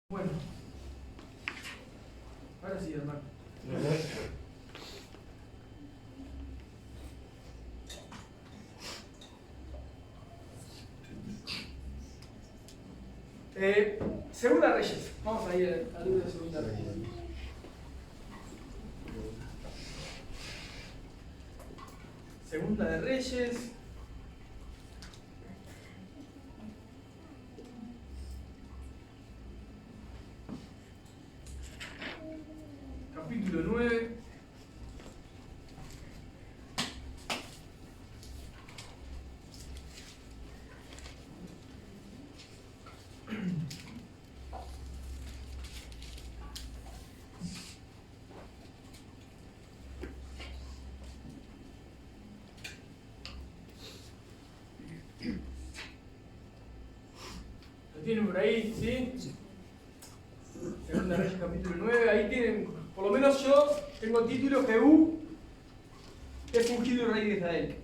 Bueno, ahora sí, hermano. Segunda Reyes. Vamos a ir al libro de Segunda Reyes. Segunda de Reyes. Capítulo 9. ¿Lo tienen por ahí? ¿Sí? Segunda Reyes capítulo 9. Ahí tienen, por lo menos yo tengo título: Jehú es ungido rey de Israel.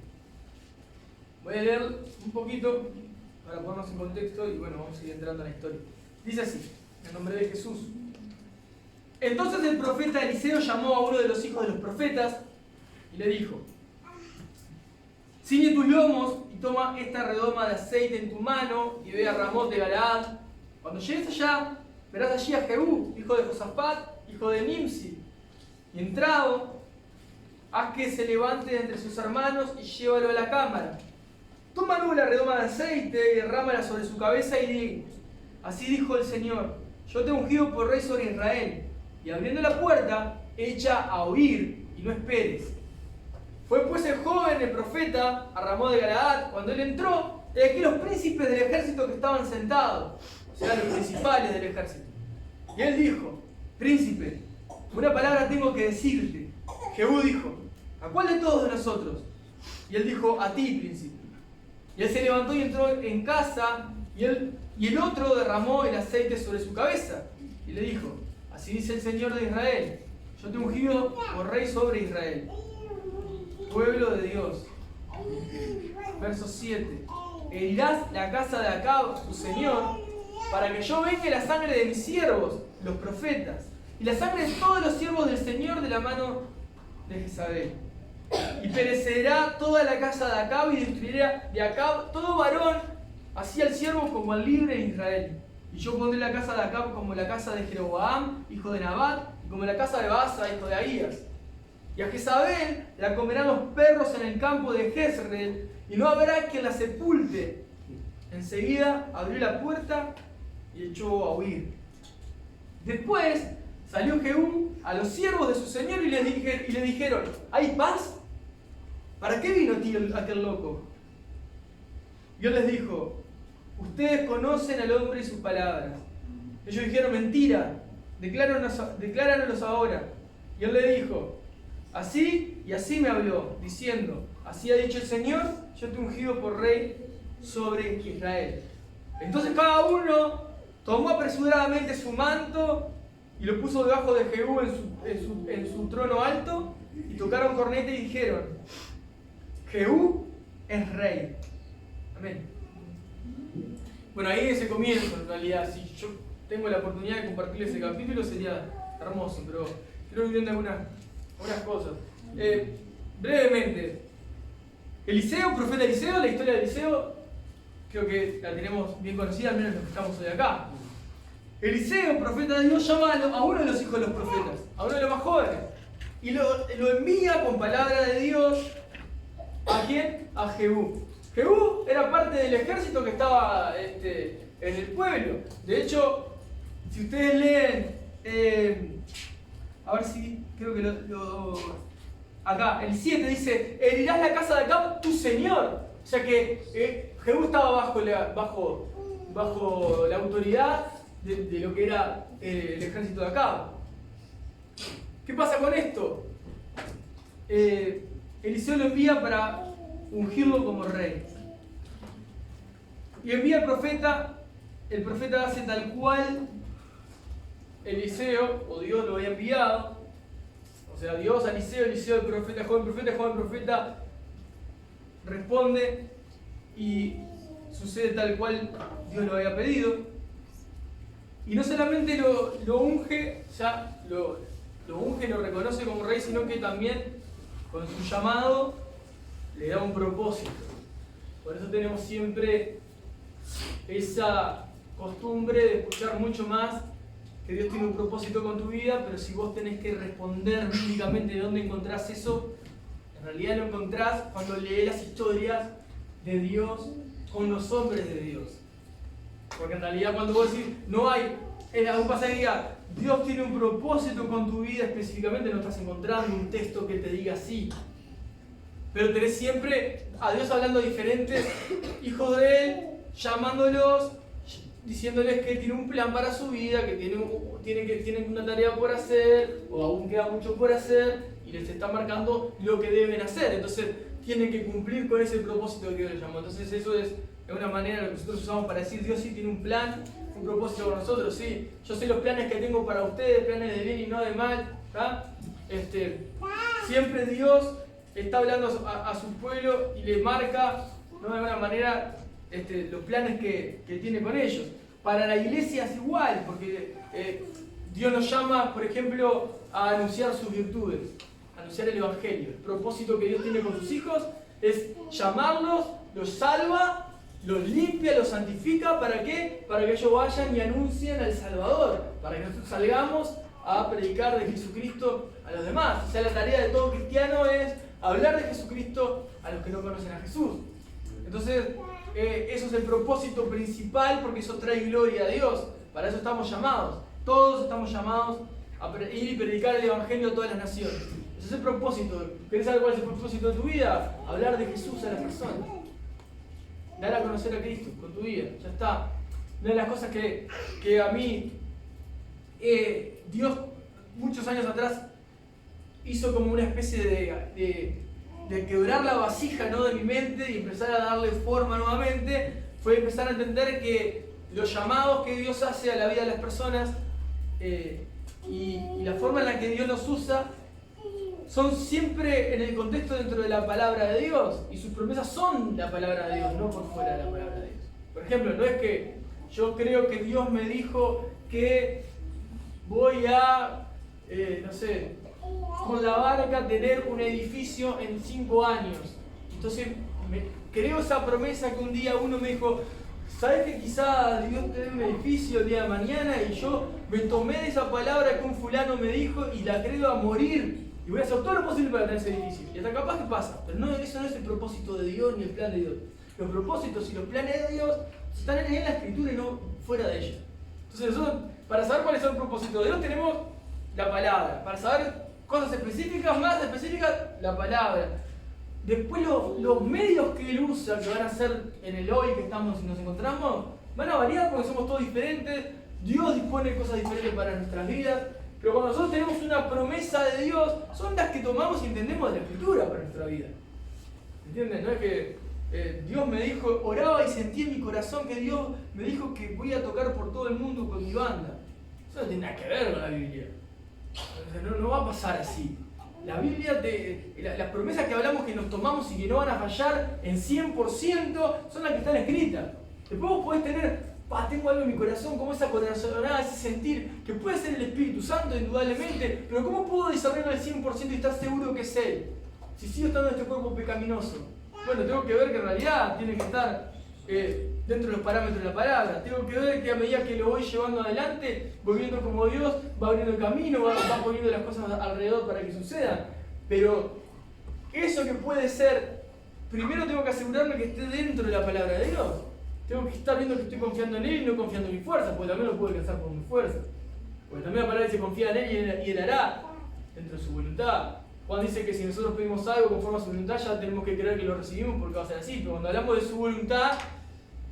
Voy a leer un poquito para ponernos en contexto y bueno, vamos a ir entrando en la historia. Dice así, en nombre de Jesús. Entonces el profeta Eliseo llamó a uno de los hijos de los profetas y le dijo: ciñe tus lomos y toma esta redoma de aceite en tu mano y ve a Ramot de Galaad. Cuando llegues allá, verás allí a Jehú, hijo de Josafat, hijo de Nimsi, y entrado, haz que se levante de entre sus hermanos y llévalo a la cámara. Toma luego la redoma de aceite y derrámala sobre su cabeza y di: así dijo el Señor, yo te he ungido por rey sobre Israel. Y abriendo la puerta, echa a oír y no esperes. Fue pues el joven, el profeta, a Ramón de Galaad. Cuando él entró, he aquí los príncipes del ejército que estaban sentados, o sea, los principales del ejército. Y él dijo: príncipe, una palabra tengo que decirte. Jehú dijo: ¿a cuál de todos nosotros? Y él dijo: a ti, príncipe. Y él se levantó y entró en casa, y el otro derramó el aceite sobre su cabeza. Y le dijo: así dice el Señor de Israel, yo te he ungido por rey sobre Israel, pueblo de Dios. Verso 7. Herirás la casa de Acab, tu señor, para que yo vengue la sangre de mis siervos, los profetas, y la sangre de todos los siervos del Señor de la mano de Jezabel. Y perecerá toda la casa de Acab y destruirá de Acab todo varón, así al siervo como al libre en Israel. Y yo pondré la casa de Acab como la casa de Jeroboam, hijo de Nabat, y como la casa de Baasa, hijo de Ahías. Y a Jezabel la comerán los perros en el campo de Jezreel, y no habrá quien la sepulte. Enseguida abrió la puerta y echó a huir. Después salió Jehú a los siervos de su señor y le dijeron: ¿hay paz? ¿Para qué vino aquel loco? Y él les dijo: ustedes conocen al hombre y sus palabras. Ellos dijeron: mentira, decláranos ahora. Y él le dijo: así y así me habló, diciendo: así ha dicho el Señor, yo te he ungido por rey sobre Israel. Entonces cada uno tomó apresuradamente su manto y lo puso debajo de Jehú en su trono alto, y tocaron corneta y dijeron: Jehú es rey. Amén. Bueno, ahí es el comienzo en realidad. Si yo tengo la oportunidad de compartirles ese capítulo sería hermoso, pero quiero ir viendo algunas cosas. Brevemente, Eliseo, profeta Eliseo, la historia de Eliseo creo que la tenemos bien conocida, al menos los que estamos hoy acá. Eliseo, profeta de Dios, llama a uno de los hijos de los profetas, a uno de los más jóvenes, y lo envía con palabra de Dios. ¿A quién? A Jehú. Jehú era parte del ejército que estaba en el pueblo. De hecho, si ustedes leen, a ver si creo que acá, el 7 dice: herirás la casa de Acab, tu señor. O sea que Jehú estaba bajo la autoridad de lo que era el ejército de Acab. ¿Qué pasa con esto? Eliseo lo envía para ungirlo como rey. Y envía al profeta. El profeta hace tal cual Eliseo o Dios lo había enviado. O sea, Dios a Eliseo, Eliseo al profeta, joven profeta, responde y sucede tal cual Dios lo había pedido. Y no solamente lo unge, ya lo unge, lo reconoce como rey, sino que también con su llamado le da un propósito. Por eso tenemos siempre esa costumbre de escuchar mucho más que Dios tiene un propósito con tu vida, pero si vos tenés que responder bíblicamente de dónde encontrás eso, en realidad lo encontrás cuando lees las historias de Dios con los hombres de Dios. Porque en realidad cuando vos decís, no hay, en algún pasaje que diga, Dios tiene un propósito con tu vida específicamente, no estás encontrando un texto que te diga así. Pero tenés siempre a Dios hablando a diferentes hijos de Él, llamándolos, diciéndoles que tiene un plan para su vida, que tienen una tarea por hacer, o aún queda mucho por hacer, y les está marcando lo que deben hacer. Entonces tienen que cumplir con ese propósito que Dios les llamó. Entonces eso es una manera lo que nosotros usamos para decir, Dios sí tiene un plan, un propósito con nosotros, sí. Yo sé los planes que tengo para ustedes, planes de bien y no de mal. Siempre Dios está hablando a su pueblo y le marca, ¿no?, de alguna manera los planes que tiene con ellos. Para la iglesia es igual, porque Dios nos llama, por ejemplo, a anunciar sus virtudes, a anunciar el Evangelio. El propósito que Dios tiene con sus hijos es llamarlos, los salva, los limpia, los santifica. ¿Para qué? Para que ellos vayan y anuncien al Salvador, para que nosotros salgamos a predicar de Jesucristo a los demás. O sea, la tarea de todo cristiano es hablar de Jesucristo a los que no conocen a Jesús. Entonces, eso es el propósito principal, porque eso trae gloria a Dios. Para eso estamos llamados. Todos estamos llamados a ir y predicar el Evangelio a todas las naciones. Ese es el propósito. ¿Querés saber cuál es el propósito de tu vida? Hablar de Jesús a las personas. Dar a conocer a Cristo con tu vida. Ya está. Una de las cosas que a mí Dios muchos años atrás hizo como una especie de quebrar la vasija, ¿no?, de mi mente y empezar a darle forma nuevamente, fue empezar a entender que los llamados que Dios hace a la vida de las personas y la forma en la que Dios los usa son siempre en el contexto dentro de la palabra de Dios, y sus promesas son la palabra de Dios, no por fuera de la palabra de Dios. Por ejemplo, no es que yo creo que Dios me dijo que voy a, no sé, con la barca tener un edificio en 5 años. Entonces creo esa promesa que un día uno me dijo, ¿sabes que quizá Dios te dé un edificio el día de mañana? Y yo me tomé de esa palabra que un fulano me dijo y la creo a morir. Y voy a hacer todo lo posible para tener ese edificio. Y hasta capaz que pasa. Pero no, eso no es el propósito de Dios ni el plan de Dios. Los propósitos y los planes de Dios están en la Escritura y no fuera de ella. Entonces nosotros, para saber cuáles son los propósitos de Dios, tenemos la palabra. Para saber cosas específicas, más específicas, la palabra. Después los medios que Él usa, que van a ser en el hoy que estamos y nos encontramos, van a variar porque somos todos diferentes. Dios dispone cosas diferentes para nuestras vidas. Pero cuando nosotros tenemos una promesa de Dios, son las que tomamos y entendemos de la Escritura para nuestra vida. ¿Entienden? No es que Dios me dijo, oraba y sentí en mi corazón que Dios me dijo que voy a tocar por todo el mundo con mi banda. Eso no tiene nada que ver con la Biblia. No va a pasar así. La Biblia, las promesas que hablamos que nos tomamos y que no van a fallar en 100% son las que están escritas. Después vos podés tener, tengo algo en mi corazón, como esa corazonada, ese sentir, que puede ser el Espíritu Santo indudablemente, pero ¿cómo puedo discernirlo al 100% y estar seguro que es Él? Si sigo estando en este cuerpo pecaminoso. Bueno, tengo que ver que en realidad tiene que estar dentro de los parámetros de la palabra. Tengo que ver que a medida que lo voy llevando adelante, voy viendo como Dios va abriendo el camino, va poniendo las cosas alrededor para que sucedan. Pero eso que puede ser, primero tengo que asegurarme que esté dentro de la palabra de Dios. Tengo que estar viendo que estoy confiando en Él y no confiando en mi fuerza, porque también lo puedo alcanzar por mi fuerza. Porque también la palabra dice confía en Él y Él hará dentro de su voluntad. Juan dice que si nosotros pedimos algo conforme a su voluntad, ya tenemos que creer que lo recibimos porque va a ser así. Pero cuando hablamos de su voluntad,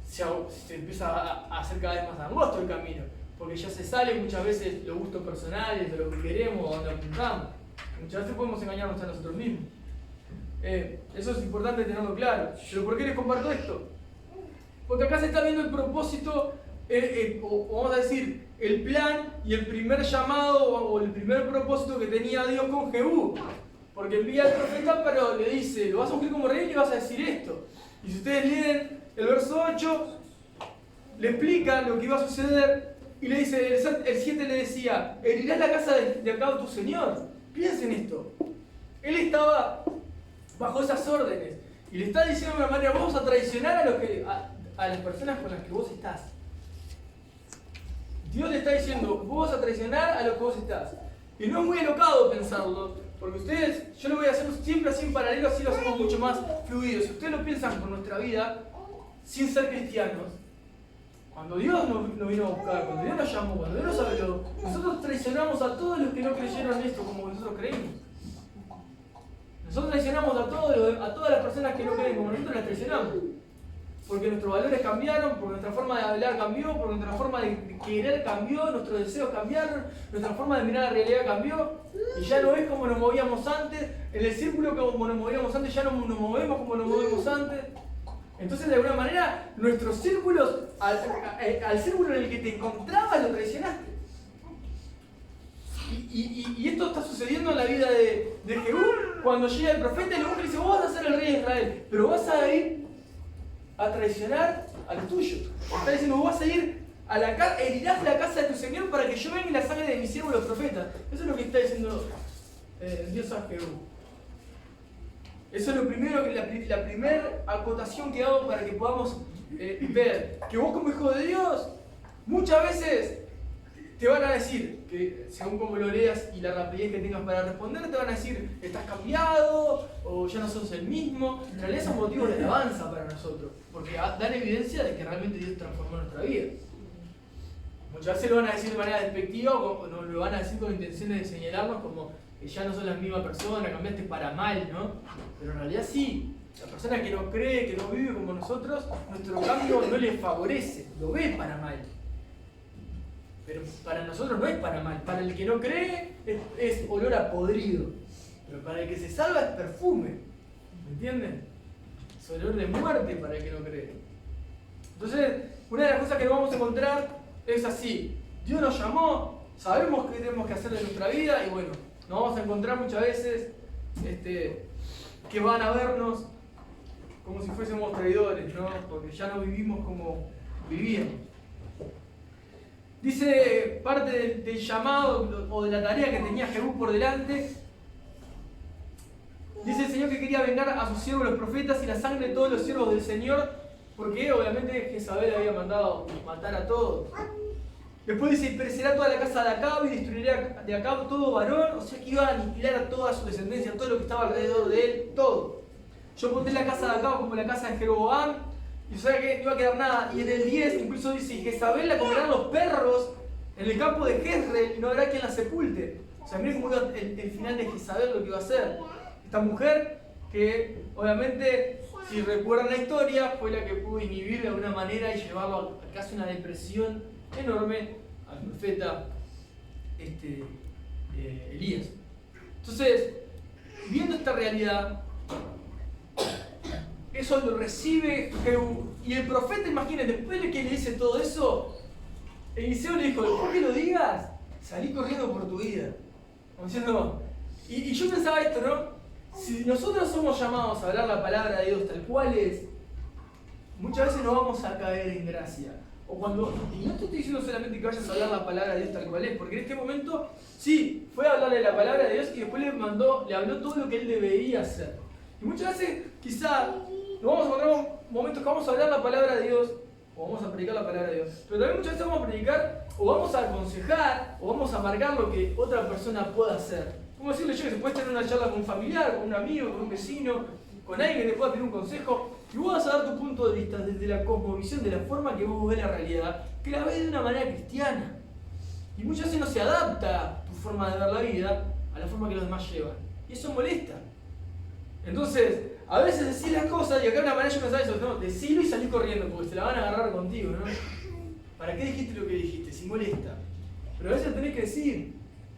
se empieza a hacer cada vez más angosto el camino. Porque ya se sale muchas veces los gustos personales, de lo que queremos o donde apuntamos. Muchas veces podemos engañarnos a nosotros mismos. Eso es importante tenerlo claro. ¿Pero por qué les comparto esto? Porque acá se está viendo el propósito, o vamos a decir, el plan y el primer llamado o el primer propósito que tenía Dios con Jehú. Porque envía al profeta, pero le dice, lo vas a ungir como rey y le vas a decir esto. Y si ustedes leen el verso 8, le explica lo que iba a suceder Y le dice, el 7 le decía, herirás la casa de Acab tu señor. Piensen esto. Él estaba bajo esas órdenes. Y le está diciendo de una manera, vamos a traicionar a las personas con las que vos estás. Dios le está diciendo, vos vas a traicionar a los que vos estás. Y no es muy alocado pensarlo, porque ustedes, yo lo voy a hacer siempre así en paralelo, así lo hacemos mucho más fluido. Si ustedes lo piensan con nuestra vida, sin ser cristianos, cuando Dios nos vino a buscar, cuando Dios nos llamó, cuando Dios nos habló, nosotros traicionamos a todos los que no creyeron esto como nosotros creímos. Nosotros traicionamos a todas las personas que no creen como nosotros las traicionamos. Porque nuestros valores cambiaron, porque nuestra forma de hablar cambió, porque nuestra forma de querer cambió, nuestros deseos cambiaron, nuestra forma de mirar la realidad cambió. Y ya no es como nos movíamos antes, en el círculo como nos movíamos antes, ya no nos movemos como nos movemos antes. Entonces, de alguna manera, nuestros círculos, al círculo en el que te encontrabas, lo traicionaste. Y esto está sucediendo en la vida de Jehú, cuando llega el profeta y le dice, vos vas a ser el rey de Israel, pero vas a ir a traicionar a los tuyos. Está diciendo, vos vas a ir a herirás la casa de tu señor para que yo venga y la sangre de mis siervos los profetas. Eso es lo que está diciendo Dios a Jehú. Eso es lo primero, la primera acotación que hago para que podamos ver que vos como hijo de Dios, muchas veces te van a decir, que según como lo leas y la rapidez que tengas para responder, te van a decir, estás cambiado, o ya no sos el mismo. En realidad son motivos de alabanza para nosotros, porque dan evidencia de que realmente Dios transformó nuestra vida. Muchas veces lo van a decir de manera despectiva, o no, lo van a decir con intenciones de señalarnos como que ya no sos la misma persona, cambiaste para mal, ¿no? Pero en realidad sí. La persona que no cree, que no vive como nosotros, nuestro cambio no le favorece, lo ve para mal. Pero para nosotros no es para mal. Para el que no cree es olor a podrido. Pero para el que se salva es perfume. ¿Me entienden? Es olor de muerte para el que no cree. Entonces, una de las cosas que nos vamos a encontrar es así. Dios nos llamó, sabemos qué tenemos que hacer de nuestra vida y bueno, nos vamos a encontrar muchas veces que van a vernos como si fuésemos traidores, ¿no? Porque ya no vivimos como vivíamos. Dice parte del llamado o de la tarea que tenía Jehú por delante. Dice el Señor que quería vengar a sus siervos los profetas y la sangre de todos los siervos del Señor, porque obviamente Jezabel había mandado matar a todos. Después dice, perecerá toda la casa de Acab y destruirá de Acab todo varón, o sea que iba a aniquilar a toda su descendencia, todo lo que estaba alrededor de él, todo. Yo pondré la casa de Acab como la casa de Jeroboam, y o sea que no iba a quedar nada. Y en el 10 incluso dice, y Jezabel la comerán los perros en el campo de Jezreel y no habrá quien la sepulte. O sea, miren cómo iba el final de Jezabel, lo que iba a hacer. Esta mujer que obviamente, si recuerdan la historia, fue la que pudo inhibir de alguna manera y llevarlo a casi una depresión enorme al profeta Elías. Entonces, viendo esta realidad, eso lo recibe Jehú. Y el profeta, imagínense, después de que le dice todo eso, Eliseo le dijo, después que lo digas, salí corriendo por tu vida. Como diciendo, y yo pensaba esto, ¿no? Si nosotros somos llamados a hablar la palabra de Dios tal cual es, muchas veces no vamos a caer en gracia. Y no te estoy diciendo solamente que vayas a hablar la palabra de Dios tal cual es, porque en este momento, sí, fue a hablarle la palabra de Dios y después le habló todo lo que él debería hacer. Y muchas veces, quizá, nos vamos a encontrar momentos que vamos a hablar la palabra de Dios, o vamos a predicar la palabra de Dios, pero también muchas veces vamos a predicar, o vamos a aconsejar, o vamos a marcar lo que otra persona pueda hacer. Como decirle yo que se puede tener una charla con un familiar, con un amigo, con un vecino, con alguien que te pueda pedir un consejo, y vos vas a dar tu punto de vista desde la cosmovisión, de la forma que vos ves la realidad, que la ves de una manera cristiana. Y muchas veces no se adapta tu forma de ver la vida a la forma que los demás llevan. Y eso molesta. Entonces, a veces decís las cosas y acá de una manera yo pensaba eso, no, decilo y salí corriendo porque se la van a agarrar contigo, ¿no? ¿Para qué dijiste lo que dijiste? Si molesta. Pero a veces tenés que decir,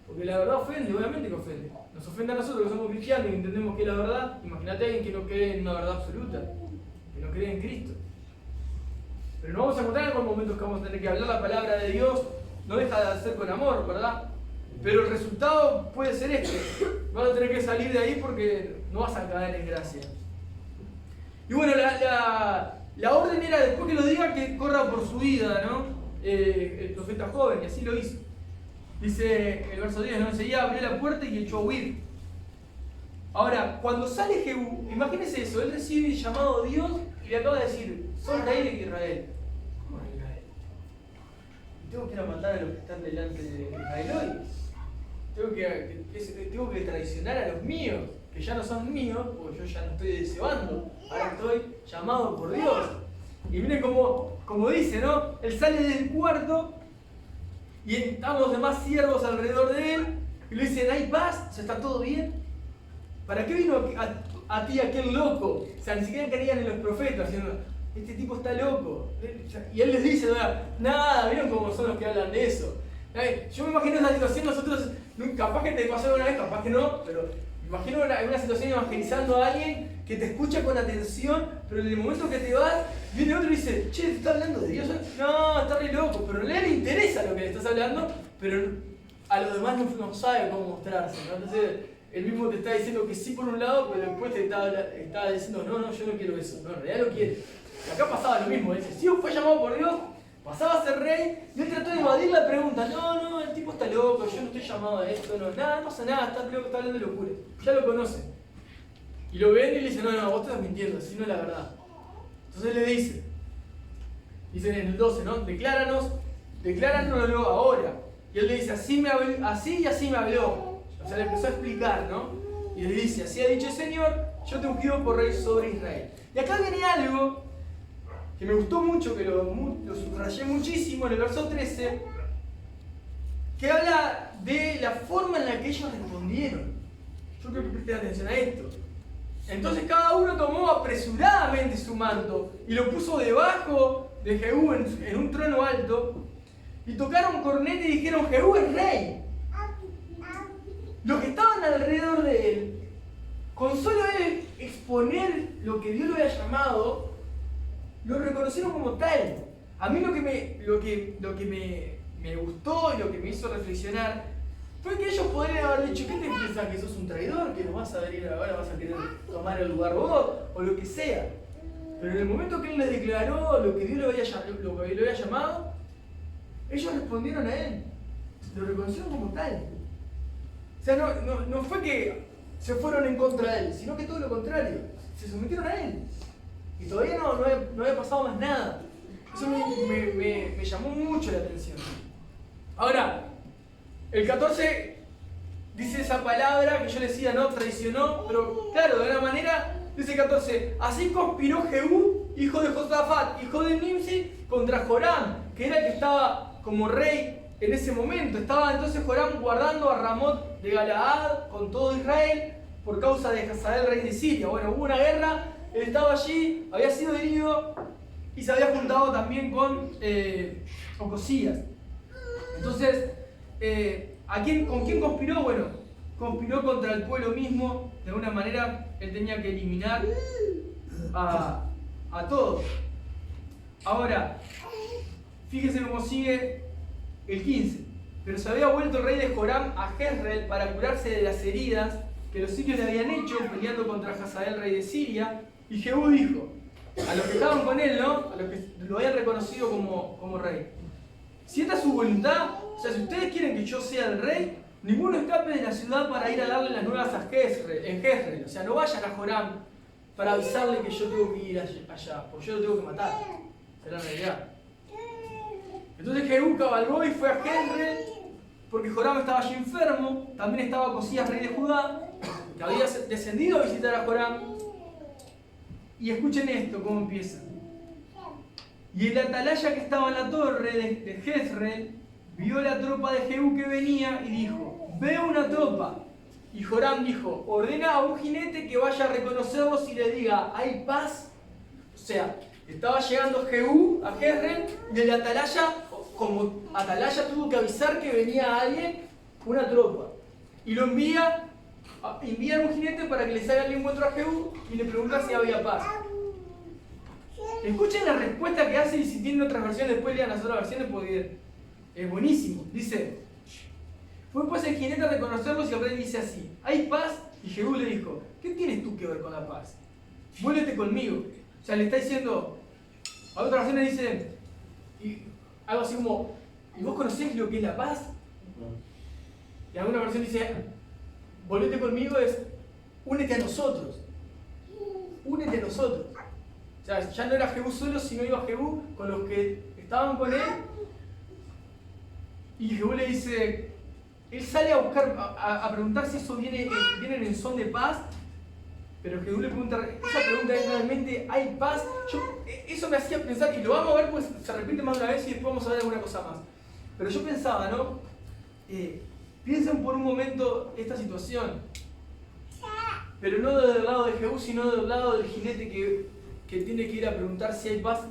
porque la verdad ofende, obviamente que ofende. Nos ofende a nosotros que somos cristianos y entendemos que es la verdad. Imagínate a alguien que no cree en una verdad absoluta, que no cree en Cristo. Pero no vamos a encontrar en momentos que vamos a tener que hablar la palabra de Dios, no deja de ser con amor, ¿verdad? Pero el resultado puede ser este. Vas a tener que salir de ahí porque no vas a caer en gracia. Y bueno, la orden era, después que lo diga, que corra por su vida, ¿no? el profeta joven, y así lo hizo. Dice el verso 10, ¿no? Enseguida abrió la puerta y echó a huir. Ahora, cuando sale Jehú, imagínense eso, él recibe el llamado de Dios y le acaba de decir, sos rey de Israel. ¿Cómo es Israel? ¿Tengo que ir a matar a los que están delante de Israel hoy? Tengo que traicionar a los míos, que ya no son míos, porque yo ya no estoy deseando, ahora estoy llamado por Dios. Y miren como dice, ¿no? Él sale del cuarto y están los demás siervos alrededor de él y le dicen, ¿hay paz? O sea, ¿está todo bien? ¿Para qué vino a ti aquel loco? O sea, ni siquiera creían en los profetas, diciendo, este tipo está loco. Y él les dice, nada, ¿vieron cómo son los que hablan de eso? Yo me imagino esa situación, nosotros, capaz que te pasó alguna vez, capaz que no, pero me imagino una situación evangelizando a alguien que te escucha con atención, pero en el momento que te vas, viene otro y dice, che, ¿te está hablando de Dios? No, está re loco, pero a él le interesa lo que le estás hablando, pero a los demás no sabe cómo mostrarse, ¿no? Entonces, él mismo te está diciendo que sí por un lado, pero después te está diciendo, no, yo no quiero eso, no, en realidad lo quiere. Y acá pasaba lo mismo, dice, si fue llamado por Dios, pasaba a ser rey, y él trató de evadir la pregunta, no, el tipo está loco, yo no estoy llamado a esto, no pasa nada, está loco, está hablando de locura, ya lo conocen. Y lo ven y le dicen, no, vos estás mintiendo, así no es la verdad. Entonces le dice en el 12, ¿no? Decláranoslo ahora. Y él le dice, así y así me habló. O sea, le empezó a explicar, ¿no? Y le dice, así ha dicho el Señor, yo te ungido por rey sobre Israel. Y acá viene algo que me gustó mucho, que lo subrayé muchísimo en el verso 13, que habla de la forma en la que ellos respondieron. Yo creo que presten atención a esto. Entonces cada uno tomó apresuradamente su manto y lo puso debajo de Jehú en un trono alto, y tocaron corneta y dijeron, Jehú es rey. Los que estaban alrededor de él, con solo él exponer lo que Dios lo había llamado, lo reconocieron como tal. A mí lo que me gustó y lo que me hizo reflexionar fue que ellos podrían haber dicho, ¿qué te piensas? ¿Que sos un traidor? ¿Que nos vas a venir ahora, vas a querer tomar el lugar vos? O lo que sea. Pero en el momento que él les declaró lo que Dios lo había llamado, ellos respondieron a él. Lo reconocieron como tal. O sea, no fue que se fueron en contra de él, sino que todo lo contrario. Se sometieron a él. Y todavía no había pasado más nada. Eso me llamó mucho la atención. Ahora, el 14 dice esa palabra que yo decía, no, traicionó, pero claro, de una manera, dice el 14, así conspiró Jehú, hijo de Josafat, hijo de Nimsi, contra Joram, que era el que estaba como rey en ese momento. Estaba entonces Joram guardando a Ramot de Galaad con todo Israel por causa de Hazael, rey de Siria. Bueno, hubo una guerra, él estaba allí, había sido herido y se había juntado también con Ocosías. Entonces, ¿con quién conspiró? Bueno, conspiró contra el pueblo mismo. De alguna manera, él tenía que eliminar a todos. Ahora, fíjense cómo sigue el 15. Pero se había vuelto el rey de Joram a Jezreel para curarse de las heridas que los sirios le habían hecho peleando contra Hazael, rey de Siria. Y Jehú dijo a los que estaban con él, ¿no? A los que lo habían reconocido como rey: si esta es su voluntad, o sea, si ustedes quieren que yo sea el rey, ninguno escape de la ciudad para ir a darle las nuevas en Jezreel. O sea, no vayan a Joram para avisarle que yo tengo que ir allá, porque yo lo tengo que matar. Esa es la realidad. Entonces Jehú cabalgó y fue a Jezreel, porque Joram estaba allí enfermo. También estaba Ocosías, rey de Judá, que había descendido a visitar a Joram. Y escuchen esto, cómo empieza. Y el atalaya que estaba en la torre de Jezreel vio la tropa de Jehú que venía y dijo: veo una tropa. Y Joram dijo: ordena a un jinete que vaya a reconocerlos y le diga: ¿hay paz? O sea, estaba llegando Jehú a Jezreel y el atalaya, como atalaya, tuvo que avisar que venía alguien, una tropa. Y lo envían un jinete para que les haga el encuentro a Jehú y le pregunta si había paz. Escuchen la respuesta que hace, y si tienen otras versiones después lean las otras versiones porque es buenísimo. Dice: fue pues el jinete a reconocerlos y el rey dice así: ¿hay paz? Y Jehú le dijo: ¿qué tienes tú que ver con la paz? Vuélvete conmigo. O sea, le está diciendo, a otras versiones dice, algo así como, ¿y vos conocés lo que es la paz? Y alguna versión dice, volvete conmigo es, únete a nosotros. Únete a nosotros. O sea, ya no era Jehú solo, sino iba Jehú con los que estaban con él. Y Jehú le dice, él sale a buscar, a preguntar si eso vienen en son de paz. Pero Jehú le pregunta, esa pregunta es realmente, ¿hay paz? Eso me hacía pensar, y lo vamos a ver pues se repite más de una vez y después vamos a ver alguna cosa más. Pero yo pensaba, ¿no? Piensen por un momento esta situación. Pero no del lado de Jehú, sino del lado del jinete que tiene que ir a preguntar si hay paz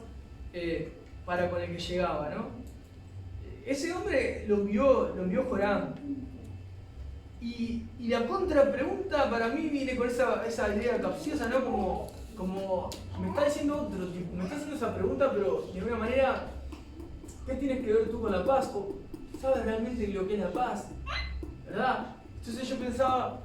para con el que llegaba, ¿no? Ese hombre lo envió Joram. Y la contrapregunta para mí viene con esa idea capciosa, ¿no? Como me está diciendo otro tipo, me está haciendo esa pregunta, pero de alguna manera, ¿qué tienes que ver tú con la paz? ¿O sabes realmente lo que es la paz? ¿Verdad? Entonces yo pensaba,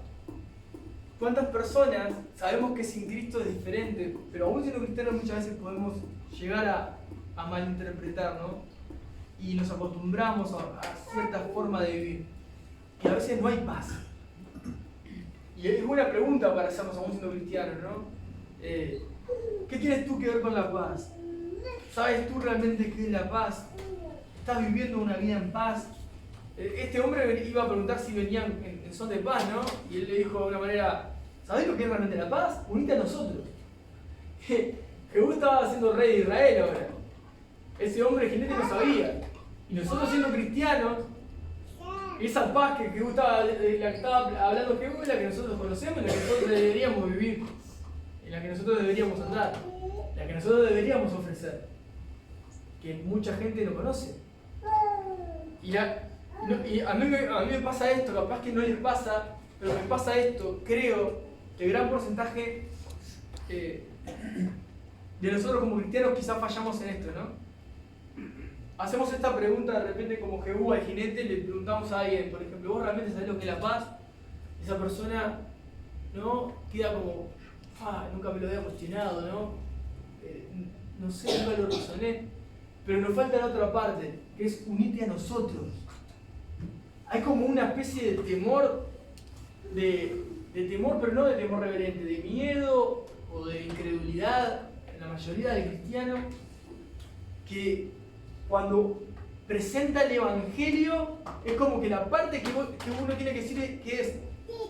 ¿cuántas personas sabemos que sin Cristo es diferente? Pero aún siendo cristianos muchas veces podemos llegar a malinterpretar, ¿no? Y nos acostumbramos a cierta forma de vivir. Y a veces no hay paz. Y es una pregunta para hacernos aún siendo cristianos, ¿no? ¿Qué tienes tú que ver con la paz? ¿Sabes tú realmente qué es la paz? ¿Estás viviendo una vida en paz? Este hombre iba a preguntar si venían en son de paz, ¿no? Y él le dijo de una manera, ¿sabés lo que es realmente la paz? Unite a nosotros. Jehú estaba siendo rey de Israel ahora. Ese hombre jinete no sabía. Y nosotros siendo cristianos, esa paz que Jehú estaba, la que estaba hablando Jehú es la que nosotros conocemos, la que nosotros deberíamos vivir, en la que nosotros deberíamos andar, la que nosotros deberíamos ofrecer, que mucha gente no conoce. Y a mí me pasa esto, capaz que no les pasa, pero me pasa esto, creo que el gran porcentaje de nosotros como cristianos quizás fallamos en esto, ¿no? Hacemos esta pregunta de repente como Jehú al jinete, le preguntamos a alguien, por ejemplo, ¿vos realmente sabés lo que es la paz? Esa persona, ¿no? Queda como, nunca me lo había cuestionado, ¿no? No sé, nunca lo razoné. Pero nos falta la otra parte, que es unite a nosotros. Hay como una especie de temor, de temor, pero no de temor reverente, de miedo o de incredulidad en la mayoría de cristianos, que cuando presenta el Evangelio es como que la parte que uno tiene que decir que es,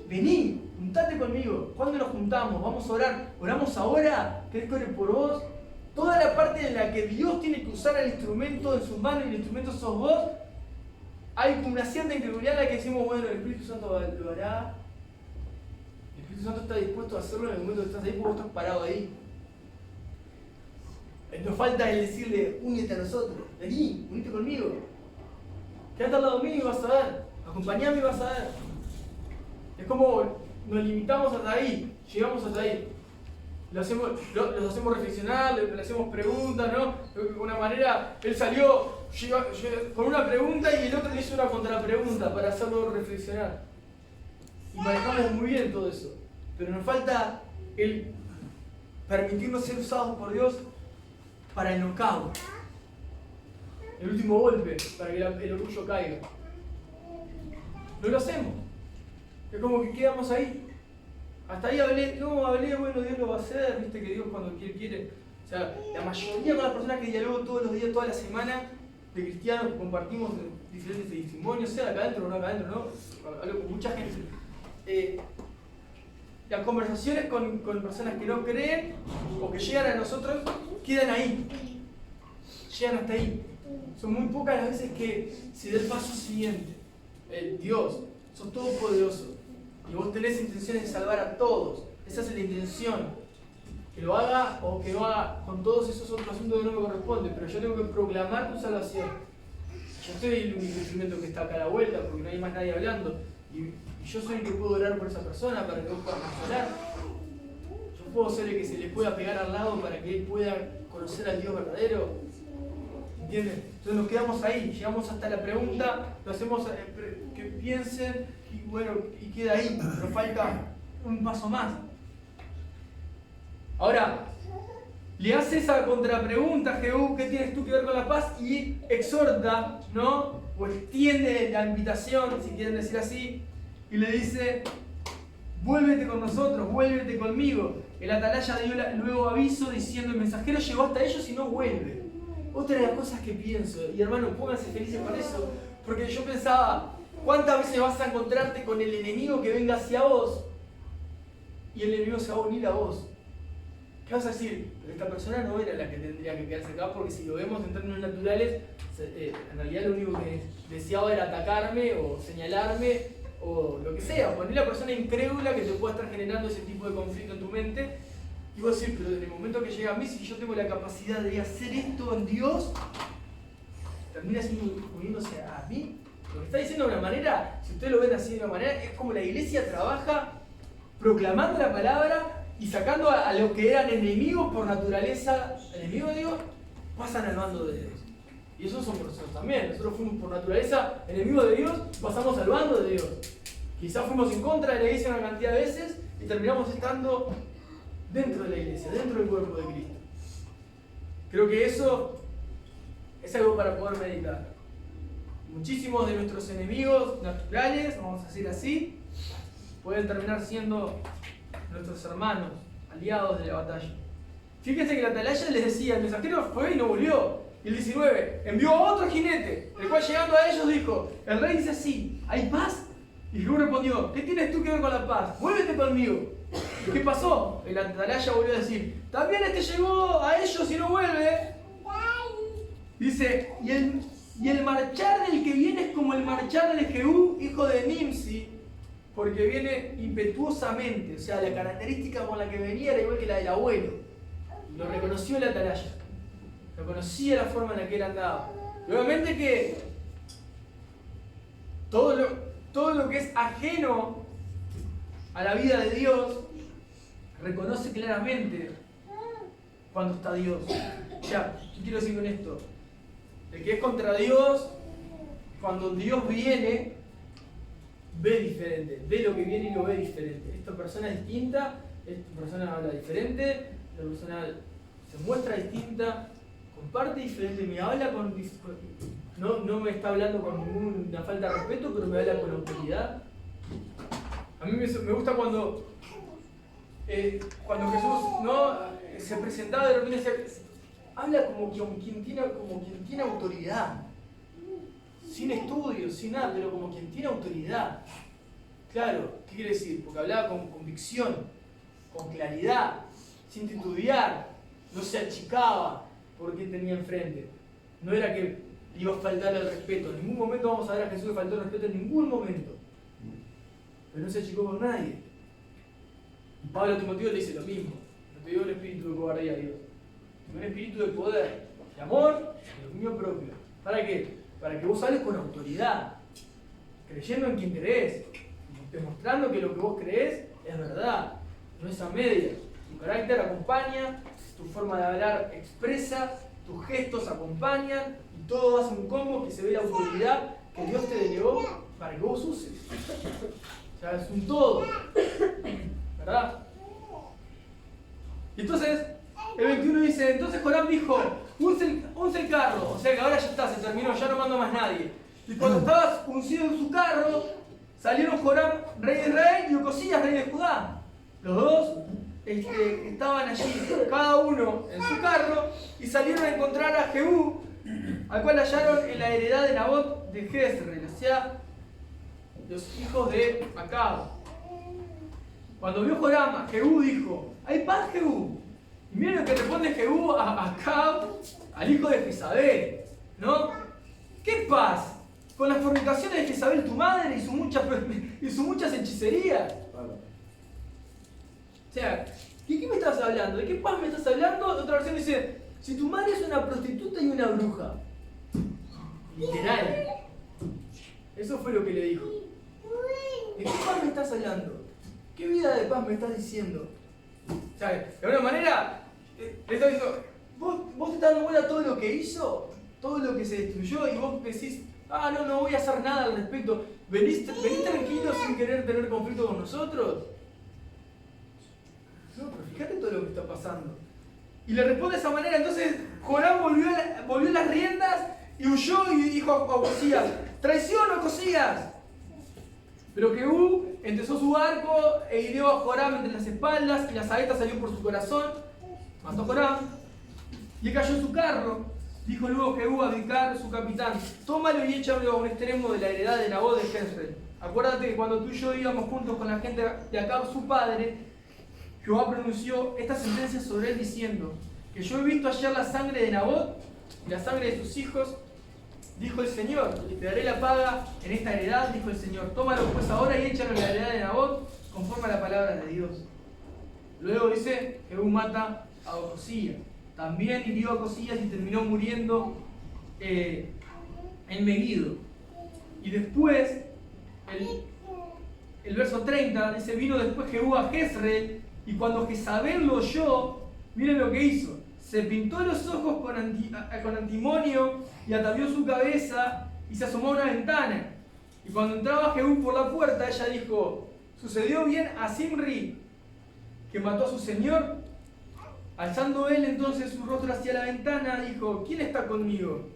vení, juntate conmigo. ¿Cuándo nos juntamos? Vamos a orar. ¿Oramos ahora? ¿Querés que ore por vos? Toda la parte en la que Dios tiene que usar el instrumento en sus manos y el instrumento sos vos, hay como una cierta incredulidad en la que decimos, bueno, el Espíritu Santo lo hará. El Espíritu Santo está dispuesto a hacerlo en el momento que estás ahí porque vos estás parado ahí. Nos falta el decirle, únete a nosotros, vení, unite conmigo. Quédate al lado mío y vas a ver, acompañame y vas a ver. Es como nos limitamos hasta ahí, llegamos hasta ahí. Los hacemos reflexionar, le hacemos preguntas, ¿no? De una manera, él salió con una pregunta y el otro le hizo una contrapregunta para hacerlo reflexionar. Y manejamos muy bien todo eso. Pero nos falta el permitirnos ser usados por Dios para el knockout, el último golpe, para que el orgullo caiga. No lo hacemos. Es como que quedamos ahí. Hasta ahí hablé, bueno, Dios lo va a hacer, viste que Dios cuando quiere. O sea, la mayoría de las personas que dialogo todos los días, toda la semana, de cristianos que compartimos diferentes testimonios, sea acá adentro o no acá adentro, ¿no? Hablo con mucha gente. Las conversaciones con personas que no creen o que llegan a nosotros quedan ahí, llegan hasta ahí. Son muy pocas las veces que se da el paso siguiente. Dios, sos todopoderoso y vos tenés intenciones de salvar a todos. Esa es la intención. Que lo haga o que no haga con todos esos otros asuntos que no me corresponden, pero yo tengo que proclamar tu salvación. Yo soy el único instrumento que está acá a la vuelta porque no hay más nadie hablando. Y yo soy el que puedo orar por esa persona para que vos puedas consolar. Yo puedo ser el que se le pueda pegar al lado para que él pueda conocer al Dios verdadero. ¿Entienden? Entonces nos quedamos ahí, llegamos hasta la pregunta, lo hacemos que piensen y bueno, y queda ahí. Nos falta un paso más. Ahora, le hace esa contrapregunta a Jehú, ¿qué tienes tú que ver con la paz? Y exhorta, ¿no? O extiende la invitación, si quieren decir así, y le dice, vuélvete con nosotros, vuélvete conmigo. El atalaya dio luego aviso diciendo, el mensajero llegó hasta ellos y no vuelve. Otra de las cosas que pienso, y hermano, pónganse felices con eso, porque yo pensaba, ¿cuántas veces vas a encontrarte con el enemigo que venga hacia vos? Y el enemigo se va a unir a vos. ¿Qué vas a decir? Pero esta persona no era la que tendría que quedarse acá, porque si lo vemos en términos naturales, en realidad lo único que deseaba era atacarme o señalarme o lo que sea. Poner la persona incrédula que te pueda estar generando ese tipo de conflicto en tu mente. Y vos decís, pero desde el momento que llega a mí, si yo tengo la capacidad de hacer esto en Dios, termina uniéndose a mí. Lo que está diciendo de una manera, si ustedes lo ven así de una manera, es como la iglesia trabaja proclamando la palabra y sacando a los que eran enemigos por naturaleza, enemigos de Dios, pasan al bando de Dios. Y eso somos nosotros también. Nosotros fuimos por naturaleza enemigos de Dios, pasamos al bando de Dios. Quizás fuimos en contra de la iglesia una cantidad de veces y terminamos estando dentro de la iglesia, dentro del cuerpo de Cristo. Creo que eso es algo para poder meditar. Muchísimos de nuestros enemigos naturales, vamos a decir así, pueden terminar siendo nuestros hermanos, aliados de la batalla. Fíjense que la atalaya les decía, el mensajero fue y no volvió. Y el 19, envió a otro jinete, el cual llegando a ellos dijo, el rey dice así, ¿hay paz? Y Jehú respondió, ¿qué tienes tú que ver con la paz? Vuélvete conmigo. ¿Y qué pasó? El atalaya volvió a decir, también este llegó a ellos y no vuelve. Dice, y el marchar del que viene es como el marchar de Jehú, hijo de Nimsi, porque viene impetuosamente, o sea, la característica con la que venía era igual que la del abuelo. Lo reconoció el atalaya, reconocía la forma en la que él andaba. Y obviamente que todo lo que es ajeno a la vida de Dios, reconoce claramente cuando está Dios. O sea, ¿qué quiero decir con esto? El que es contra Dios, cuando Dios viene, ve diferente, ve lo que viene y lo ve diferente. Esta persona es distinta, esta persona habla diferente, esta persona se muestra distinta, comparte diferente, me habla no me está hablando con ninguna falta de respeto, pero me habla con autoridad. A mí me gusta cuando Jesús se presentaba de repente, habla como quien tiene autoridad. Sin estudios, sin nada, pero como quien tiene autoridad. Claro, ¿qué quiere decir? Porque hablaba con convicción, con claridad, sin titubear, no se achicaba por quien tenía enfrente. No era que iba a faltarle el respeto. En ningún momento vamos a ver a Jesús que faltó el respeto, en ningún momento. Pero no se achicó con nadie. Y Pablo a Timoteo le dice lo mismo. No te dio el espíritu de cobardía a Dios, sino un espíritu de poder, de amor y de dominio propio. ¿Para qué? Para que vos hables con autoridad, creyendo en quien crees, demostrando que lo que vos crees es verdad, no es a medias. Tu carácter acompaña, tu forma de hablar expresa, tus gestos acompañan y todo hace un combo que se ve la autoridad que Dios te delegó para que vos uses. O sea, es un todo, ¿verdad? Y entonces, el 21 dice, entonces Joram dijo, unce el carro, o sea que ahora ya está, se terminó, ya no mando más nadie. Y cuando estaba uncido en su carro, salieron Joram, rey de Israel, y Ocosías, rey de Judá. Los dos estaban allí, cada uno en su carro, y salieron a encontrar a Jehú, al cual hallaron en la heredad de Nabot de Jezreel, o sea, los hijos de Acab. Cuando vio Joram a Jehú, dijo, ¿hay paz, Jehú? Y miren lo que responde Jehú a Acab, al hijo de Jezabel, ¿no? ¿Qué paz? Con las fornicaciones de Jezabel tu madre y sus muchas hechicerías. O sea, ¿de qué me estás hablando? ¿De qué paz me estás hablando? Otra versión dice, si tu madre es una prostituta y una bruja. Literal. Eso fue lo que le dijo. ¿De qué paz me estás hablando? ¿Qué vida de paz me estás diciendo? O sea, de alguna manera, le está diciendo, vos te estás dando cuenta de todo lo que hizo, todo lo que se destruyó, y vos decís, no voy a hacer nada al respecto. ¿Venís tranquilo sin querer tener conflicto con nosotros? No, pero fíjate todo lo que está pasando. Y le responde de esa manera. Entonces Joram volvió las riendas y huyó y dijo a Ocosías: ¡traición, Ocosías! Pero Jehú entesó su arco e hirió a Joram entre las espaldas y la saeta salió por su corazón. Mató a Joram y cayó en su carro. Dijo luego Jehú a Abicár, su capitán: tómalo y échalo a un extremo de la heredad de Nabot de Jezreel. Acuérdate que cuando tú y yo íbamos juntos con la gente de Acab, su padre, Jehová pronunció esta sentencia sobre él diciendo: que yo he visto ayer la sangre de Nabot y la sangre de sus hijos, dijo el Señor, y te daré la paga en esta heredad, dijo el Señor. Tómalo pues ahora y échalo en la heredad de Nabot, conforme a la palabra de Dios. Luego dice, Jehú mata a Ocosías. También hirió a Ocosías y terminó muriendo en Megiddo. Y después, el verso 30 dice: vino después Jehú a Jezreel, y cuando Jezabel lo oyó, miren lo que hizo. Se pintó los ojos con antimonio y atavió su cabeza y se asomó a una ventana. Y cuando entraba Jehú por la puerta, ella dijo: ¿sucedió bien a Zimri, que mató a su señor? Alzando él entonces su rostro hacia la ventana, dijo: ¿quién está conmigo?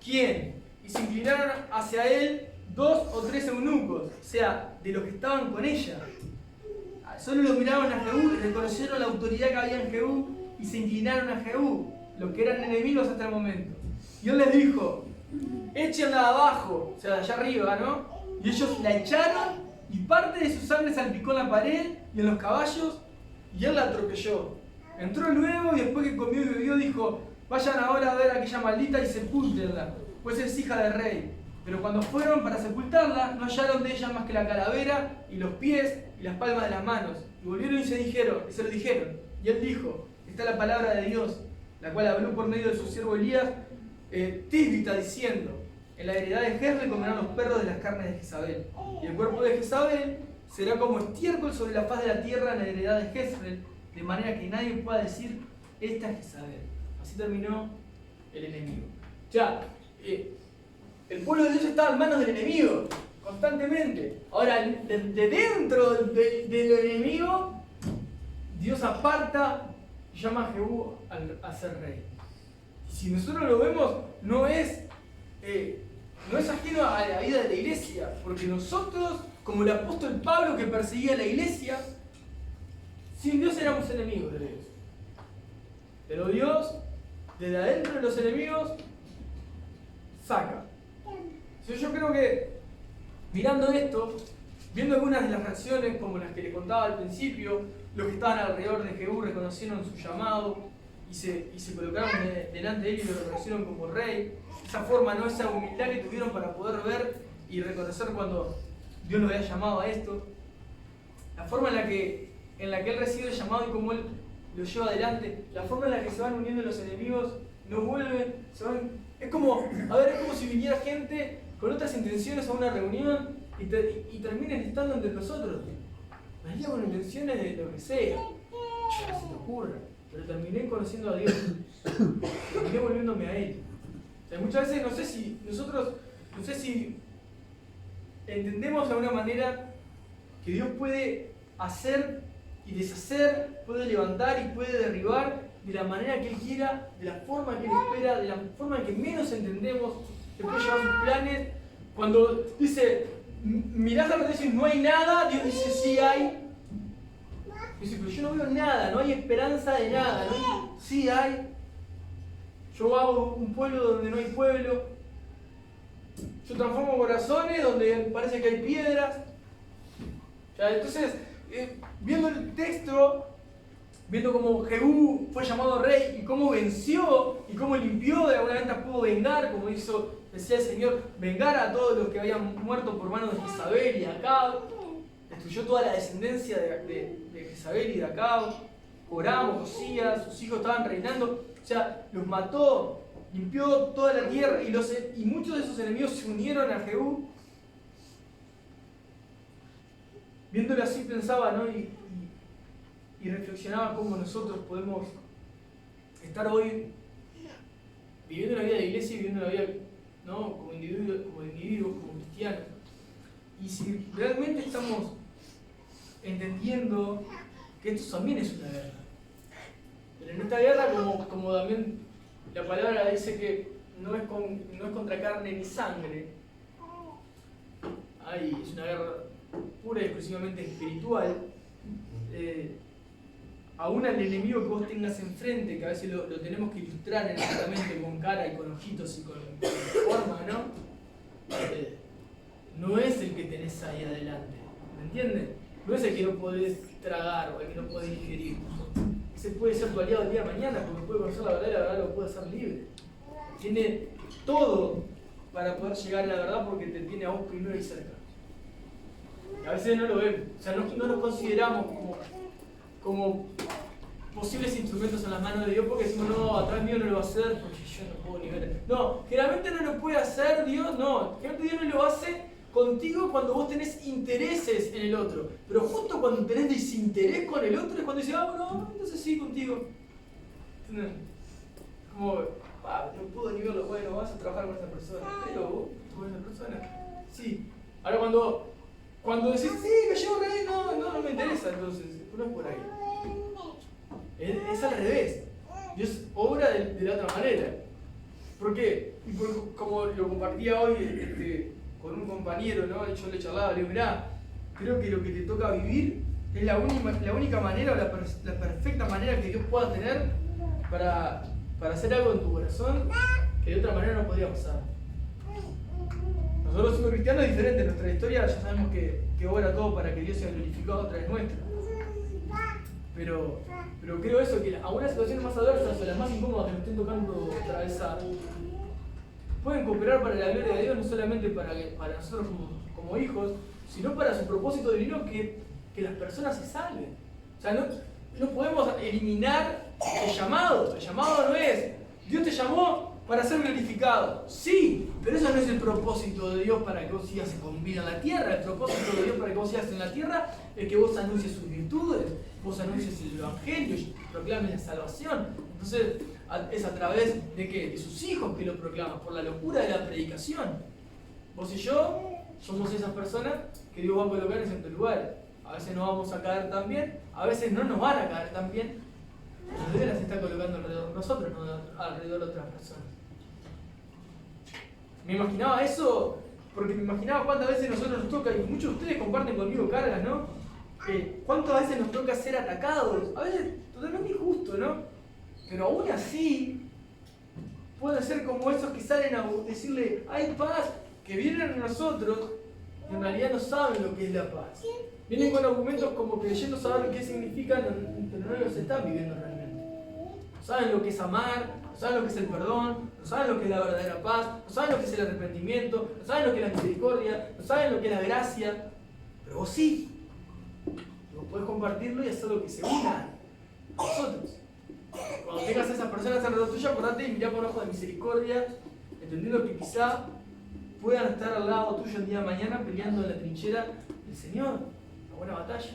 ¿Quién? Y se inclinaron hacia él 2 o 3 eunucos, o sea, de los que estaban con ella. Solo lo miraban a Jehú, reconocieron la autoridad que había en Jehú y se inclinaron a Jehú, los que eran enemigos hasta el momento. Y él les dijo: échenla abajo, o sea, de allá arriba, ¿no? Y ellos la echaron y parte de su sangre salpicó en la pared y en los caballos y él la atropelló. Entró luego y después que comió y bebió dijo: vayan ahora a ver a aquella maldita y sepúltenla, pues es hija del rey. Pero cuando fueron para sepultarla, no hallaron de ella más que la calavera y los pies y las palmas de las manos. Y volvieron y se lo dijeron. Y él dijo: esta es la palabra de Dios, la cual habló por medio de su siervo Elías, Tisbita, diciendo: en la heredad de Jezreel comerán los perros de las carnes de Jezabel. Y el cuerpo de Jezabel será como estiércol sobre la faz de la tierra en la heredad de Jezreel, de manera que nadie pueda decir: esta es Jezabel. Así terminó el enemigo. Ya, el pueblo de Dios estaba en manos del enemigo, constantemente. Ahora, de dentro del enemigo, Dios aparta y llama a Jehú a ser rey. Y si nosotros lo vemos, no es ajeno a la vida de la iglesia, porque nosotros, como el apóstol Pablo que perseguía a la iglesia, sin Dios éramos enemigos de Dios. Pero Dios, desde adentro de los enemigos, saca. Yo creo que, mirando esto, viendo algunas de las reacciones como las que les contaba al principio, los que estaban alrededor de Jehú reconocieron su llamado y se colocaron delante de él y lo reconocieron como rey. Esa forma, ¿no? Esa humildad que tuvieron para poder ver y reconocer cuando Dios lo había llamado a esto. La forma en la que él recibe el llamado y cómo él lo lleva adelante. La forma en la que se van uniendo los enemigos, no vuelven, se van. Es como si viniera gente con otras intenciones a una reunión y terminen estando entre nosotros. Venía con intenciones de lo que sea, que se te ocurra, pero terminé conociendo a Dios, terminé volviéndome a Él. O sea, muchas veces no sé si entendemos de alguna manera que Dios puede hacer y deshacer, puede levantar y puede derribar de la manera que Él quiera, de la forma que Él espera, de la forma en que menos entendemos, que puede llevar sus planes. Cuando dice, mirás alrededor y dices, no hay nada, Dios dice, sí hay. Dice, pero yo no veo nada, no hay esperanza de nada, ¿no? Sí hay. Yo hago un pueblo donde no hay pueblo. Yo transformo corazones donde parece que hay piedras. Ya, entonces, viendo el texto, viendo cómo Jehú fue llamado rey y cómo venció y cómo limpió, de alguna manera pudo vengar, como decía el Señor, vengar a todos los que habían muerto por manos de Jezabel y de Acab. Destruyó toda la descendencia de Jezabel y de Acab. Joram, Ocosías, sus hijos estaban reinando. O sea, los mató, limpió toda la tierra y muchos de esos enemigos se unieron a Jehú. Viéndolo así pensaba, ¿no? Y reflexionaba cómo nosotros podemos estar hoy viviendo la vida de la iglesia y viviendo la vida, ¿no? como individuos, como cristianos. Y si realmente estamos entendiendo que esto también es una guerra. Pero en esta guerra, como también la palabra dice que no es contra carne ni sangre, es una guerra pura y exclusivamente espiritual. Aún al enemigo que vos tengas enfrente, que a veces lo tenemos que ilustrar exactamente con cara y con ojitos y con forma, ¿no? No es el que tenés ahí adelante, ¿me entiendes? No es el que no podés tragar o el que no podés digerir. Ese puede ser tu aliado el día de mañana porque puede conocer la verdad y la verdad lo puede hacer libre. Tiene todo para poder llegar a la verdad porque te tiene a vos primero y cerca. A veces no lo vemos, o sea, no nos consideramos como posibles instrumentos en las manos de Dios porque decimos, no, atrás mío no lo va a hacer porque yo no puedo ni ver. No, generalmente no lo puede hacer Dios, no. Generalmente Dios no lo hace contigo cuando vos tenés intereses en el otro. Pero justo cuando tenés desinterés con el otro es cuando dices, no, entonces sí, contigo. ¿Entendés? Como, no puedo ni verlo, bueno, vas a trabajar con esa persona. Pero vos, con esa persona. Sí. Ahora cuando decís, sí, me llevo re, no me interesa, entonces, no es por ahí. Es al revés. Dios obra de la otra manera. ¿Por qué? Y como lo compartía hoy con un compañero, ¿no? Yo le charlaba, le digo, mirá, creo que lo que te toca vivir es la única manera o la perfecta manera que Dios pueda tener para hacer algo en tu corazón que de otra manera no podría pasar. Nosotros siendo cristianos es diferente, nuestra historia ya sabemos que obra todo para que Dios sea glorificado a través nuestra. Pero creo eso, que aún las situaciones más adversas o las más incómodas que nos estén tocando atravesar pueden cooperar para la gloria de Dios, no solamente para nosotros como hijos, sino para su propósito divino que las personas se salven. O sea, no podemos eliminar el llamado. El llamado no es, Dios te llamó para ser glorificado. Sí, pero eso no es el propósito de Dios para que vos sigas con vida en la tierra. El propósito de Dios para que vos sigas en la tierra es que vos anuncies sus virtudes, vos anuncies el Evangelio, proclames la salvación. Entonces, es a través de ¿qué? De sus hijos que lo proclaman, por la locura de la predicación. Vos y yo somos esas personas que Dios va a colocar en ciertos lugares. A veces nos vamos a caer tan bien, a veces no nos van a caer tan bien, pero Dios las está colocando alrededor de nosotros, no alrededor de otras personas. Me imaginaba eso, porque me imaginaba cuántas veces nosotros nos toca, y muchos de ustedes comparten conmigo cargas, ¿no? Cuántas veces nos toca ser atacados, a veces totalmente injusto, ¿no? Pero aún así, pueden ser como esos que salen a decirle, hay paz, que vienen a nosotros, y en realidad no saben lo que es la paz. Vienen con argumentos como creyendo saber qué significan, pero no los están viviendo realmente. No saben lo que es amar, no saben lo que es el perdón, no saben lo que es la verdadera paz, no saben lo que es el arrepentimiento, no saben lo que es la misericordia, no saben lo que es la gracia, pero vos sí. Vos podés compartirlo y hacer lo que se una a nosotros. Cuando tengas a esas personas alrededor tuyo, acordate y mirá por ojo de misericordia, entendiendo que quizá puedan estar al lado tuyo el día de mañana peleando en la trinchera del Señor, una buena batalla.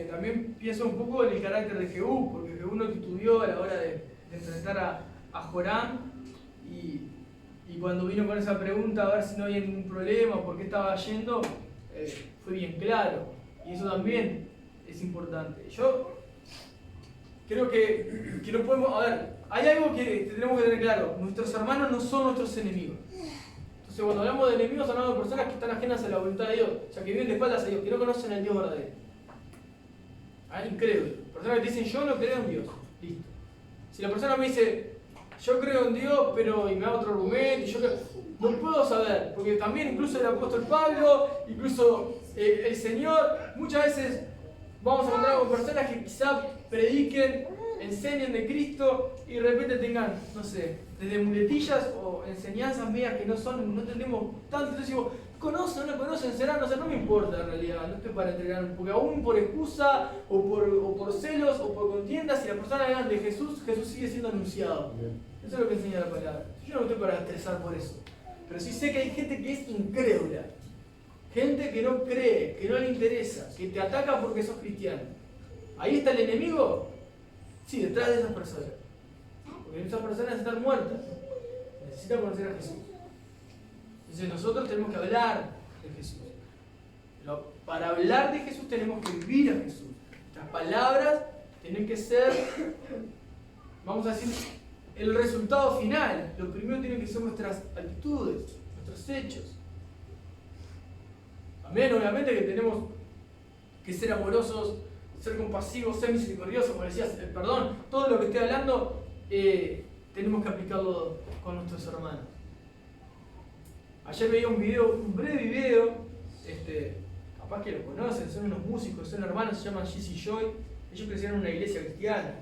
También pienso un poco en el carácter de Jehú, porque Jehú no titubeó a la hora de enfrentar a Joram y cuando vino con esa pregunta a ver si no había ningún problema o por qué estaba yendo, fue bien claro. Y eso también es importante. Yo creo que no podemos... A ver, hay algo que tenemos que tener claro. Nuestros hermanos no son nuestros enemigos. Entonces cuando hablamos de enemigos hablamos de personas que están ajenas a la voluntad de Dios. O sea, que viven de espaldas a Dios, que no conocen al Dios verdadero. Incrédulo. Personas que te dicen, yo no creo en Dios. Listo. Si la persona me dice, yo creo en Dios, pero y me da otro argumento, y yo creo... No puedo saber, porque también incluso el apóstol Pablo, incluso el Señor, muchas veces vamos a encontrar con personas que quizá prediquen, enseñen de Cristo y de repente tengan, no sé, desde muletillas o enseñanzas mías que no entendemos tanto. Entonces digo, conocen, no conocen, serán, no sé, no me importa en realidad, no estoy para entregar, porque aún por excusa o por celos o por contiendas, si la persona habla de Jesús, Jesús sigue siendo anunciado. Eso es lo que enseña la palabra. Yo no estoy para estresar por eso. Pero sí sé que hay gente que es incrédula, gente que no cree, que no le interesa, que te ataca porque sos cristiano. ¿Ahí está el enemigo? Sí, detrás de esas personas. Porque esas personas están muertas. Necesitan conocer a Jesús. Entonces nosotros tenemos que hablar de Jesús. Pero para hablar de Jesús tenemos que vivir a Jesús. Nuestras palabras tienen que ser, vamos a decir, el resultado final. Lo primero tienen que ser nuestras actitudes, nuestros hechos. También obviamente que tenemos que ser amorosos, ser compasivos, ser misericordiosos, como decías, perdón, todo lo que estoy hablando tenemos que aplicarlo con nuestros hermanos. Ayer veía un breve video, capaz que lo conocen, son unos músicos, son hermanos, se llaman Jesse y Joy. Ellos crecieron en una iglesia cristiana.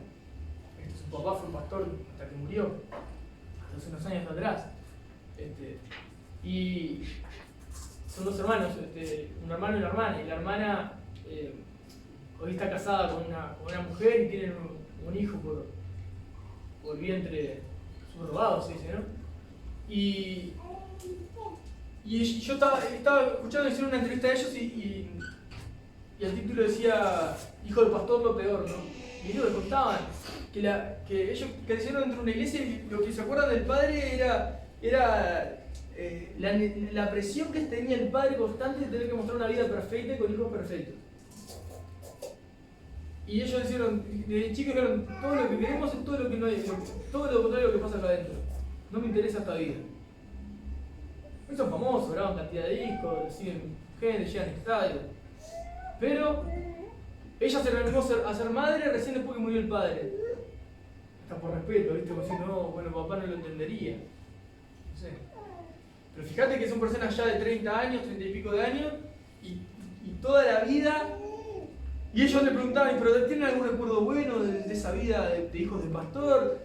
Su papá fue un pastor hasta que murió, hace unos años atrás. Y son dos hermanos, un hermano y una hermana. Y la hermana hoy está casada con una mujer y tienen un hijo por vientre subrogado, se dice, ¿no? Y yo estaba escuchando hicieron una entrevista a ellos y el título decía hijo del pastor lo peor, ¿no? Y ellos le contaban que ellos crecieron dentro de una iglesia y lo que se acuerdan del padre era la presión que tenía el padre constante de tener que mostrar una vida perfecta y con hijos perfectos. Y ellos dijeron, desde chicos dijeron, todo lo que queremos es todo lo que no hay, todo lo contrario de lo que pasa acá adentro. No me interesa esta vida. Hoy son famosos, graban cantidad de discos, siguen gente, llegan estadios. Pero ella se animó a ser madre recién después que murió el padre. Hasta por respeto, ¿viste? Como diciendo, no, bueno, papá no lo entendería. No sé. Pero fíjate que son personas ya de 30 años, 30 y pico de años, y toda la vida. Y ellos le preguntaban, ¿pero tienen algún recuerdo bueno de esa vida de hijos de pastor?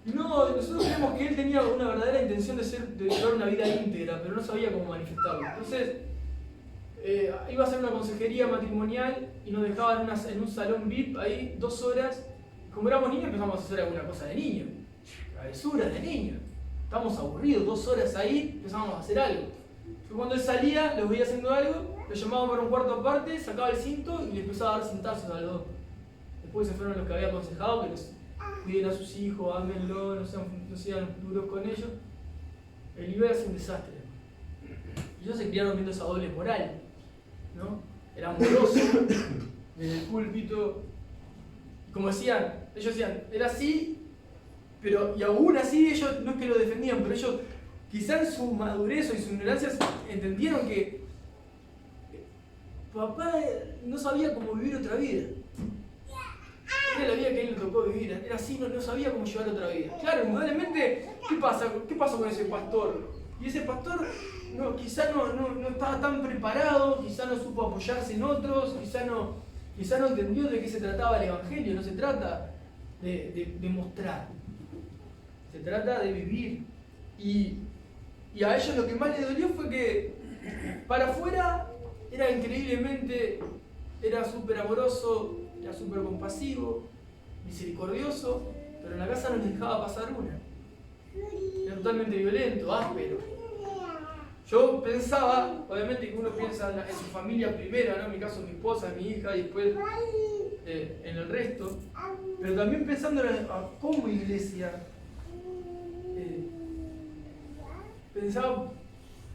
Y no, nosotros creemos que él tenía una verdadera intención de llevar una vida íntegra, pero no sabía cómo manifestarlo. Entonces, iba a hacer una consejería matrimonial y nos dejaban en un salón VIP ahí 2 horas. Como éramos niños empezamos a hacer alguna cosa de niño, travesuras de niño. Estábamos aburridos, 2 horas ahí, empezamos a hacer algo. Yo cuando él salía, los veía haciendo algo, lo llamaban para un cuarto aparte, sacaba el cinto y le empezaba a dar cintazos a los dos. Después se fueron los que había aconsejado, que los cuiden a sus hijos, ámenlo, no sean duros con ellos. El nivel era un desastre. Y ellos se criaron viendo esa doble moral, ¿no? Era amoroso, en el púlpito. Como decían, ellos decían, era así, pero y aún así ellos no es que lo defendían, pero ellos quizá en su madurez o en su ignorancia entendieron que papá no sabía cómo vivir otra vida. Era la vida que a él le tocó vivir, era así, no sabía cómo llevar otra vida. Claro, indudablemente, ¿qué pasó con ese pastor? Y ese pastor quizá no estaba tan preparado, quizá no supo apoyarse en otros, quizá no entendió de qué se trataba el Evangelio. No se trata de mostrar, se trata de vivir. Y a ellos lo que más les dolió fue que para afuera era súper amoroso, era súper compasivo, misericordioso, pero en la casa no les dejaba pasar una. Era totalmente violento, áspero. Yo pensaba, obviamente que uno piensa en su familia primero, ¿no? En mi caso mi esposa, mi hija y después en el resto, pero también pensando como iglesia, pensaba